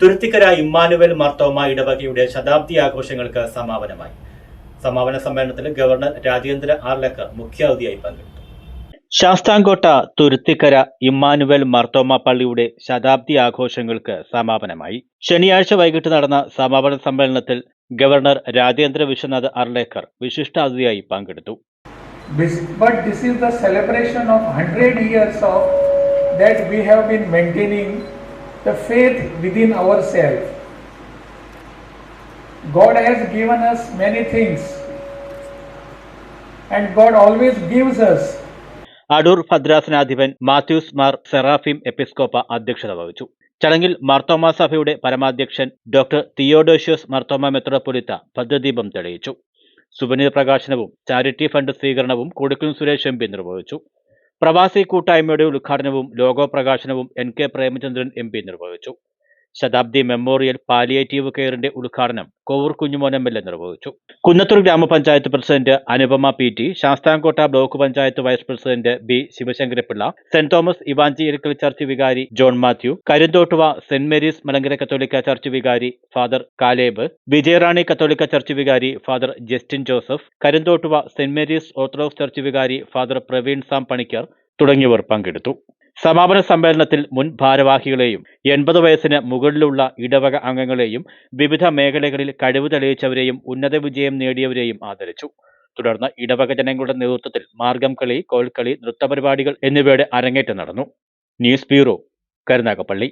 Thuruthikkara Emmanuel Marthoma ഇടവകയുടെ ശതാബ്ദി ആഘോഷങ്ങൾക്ക് സമാപനമായി. സമാപന സമ്മേളനത്തിൽ ഗവർണർ രാജേന്ദ്ര ആർലേക്കർ മുഖ്യാതിഥിയായി പങ്കെടുത്തു. ശാസ്താംകോട്ട തുരുത്തിക്കര ഇമ്മാനുവൽ മാർത്തോമ പള്ളിയുടെ ശതാബ്ദി ആഘോഷങ്ങൾക്ക് സമാപനമായി. ശനിയാഴ്ച വൈകിട്ട് നടന്ന സമാപന സമ്മേളനത്തിൽ ഗവർണർ രാജേന്ദ്ര വിശ്വനാഥ് ആർലേക്കർ വിശിഷ്ടാതിഥിയായി പങ്കെടുത്തു. But this is the celebration of 100 years of that we have been maintaining the faith within ourselves. God has given us many things and God always gives us. Adoor ഭദ്രാസനാധിപൻ മാത്യൂസ് മാർ സെറാഫിം എപ്പിസ്കോപ്പ അധ്യക്ഷത വഹിച്ചു. ചടങ്ങിൽ മാർത്തോമ സഭയുടെ പരമാധ്യക്ഷൻ ഡോക്ടർ തിയോഡോഷ്യസ് മാർത്തോമ മെത്രാപ്പൊലീത്ത ഭദ്രദീപം തെളിയിച്ചു. സുവനീർ പ്രകാശനവും ചാരിറ്റി ഫണ്ട് സ്വീകരണവും കൊടിക്കുന്നിൽ സുരേഷ് എം.പി. നിർവഹിച്ചു. പ്രവാസി കൂട്ടായ്മയുടെ ഉദ്ഘാടനവും ലോഗോ പ്രകാശനവും N.K. പ്രേമചന്ദ്രൻ എം.പി. നിർവഹിച്ചു. ശതാബ്ദി മെമ്മോറിയൽ പാലിയേറ്റീവ് കെയറിന്റെ ഉദ്ഘാടനം കോവൂർ കുഞ്ഞുമോൻ എം.എൽ.എ. നിർവഹിച്ചു. Kunnathur Gramapanchayat president Anupama P.T, Sasthamkotta block panchayat vice president B. Sivasankarapillai, Saint Thomas evangelical church വികാരി ജോൺ മാത്യു, കരിന്തോട്ടുവ സെന്റ് മേരീസ് മലങ്കര കത്തോലിക്ക ചർച്ച് വികാരി ഫാദർ കാലേബ്, വിജയറാണി കത്തോലിക്ക ചർച്ച് വികാരി father Justin Joseph, Karinthottuva Saint Mary's Orthodox church വികാരി ഫാദർ പ്രവീൺ സാം പണിക്കർ തുടങ്ങിയവർ പങ്കെടുത്തു. സമാപന സമ്മേളനത്തിൽ മുൻ ഭാരവാഹികളെയും 80 വയസ്സിന് മുകളിലുള്ള ഇടവക അംഗങ്ങളെയും വിവിധ മേഖലകളിൽ കഴിവ് തെളിയിച്ചവരെയും ഉന്നത വിജയം നേടിയവരെയും ആദരിച്ചു. തുടർന്ന് ഇടവക ജനങ്ങളുടെ നേതൃത്വത്തിൽ മാർഗം കളി, കോൽക്കളി, നൃത്തപരിപാടികൾ എന്നിവയുടെ അരങ്ങേറ്റം നടന്നു. News bureau, Karunagappally.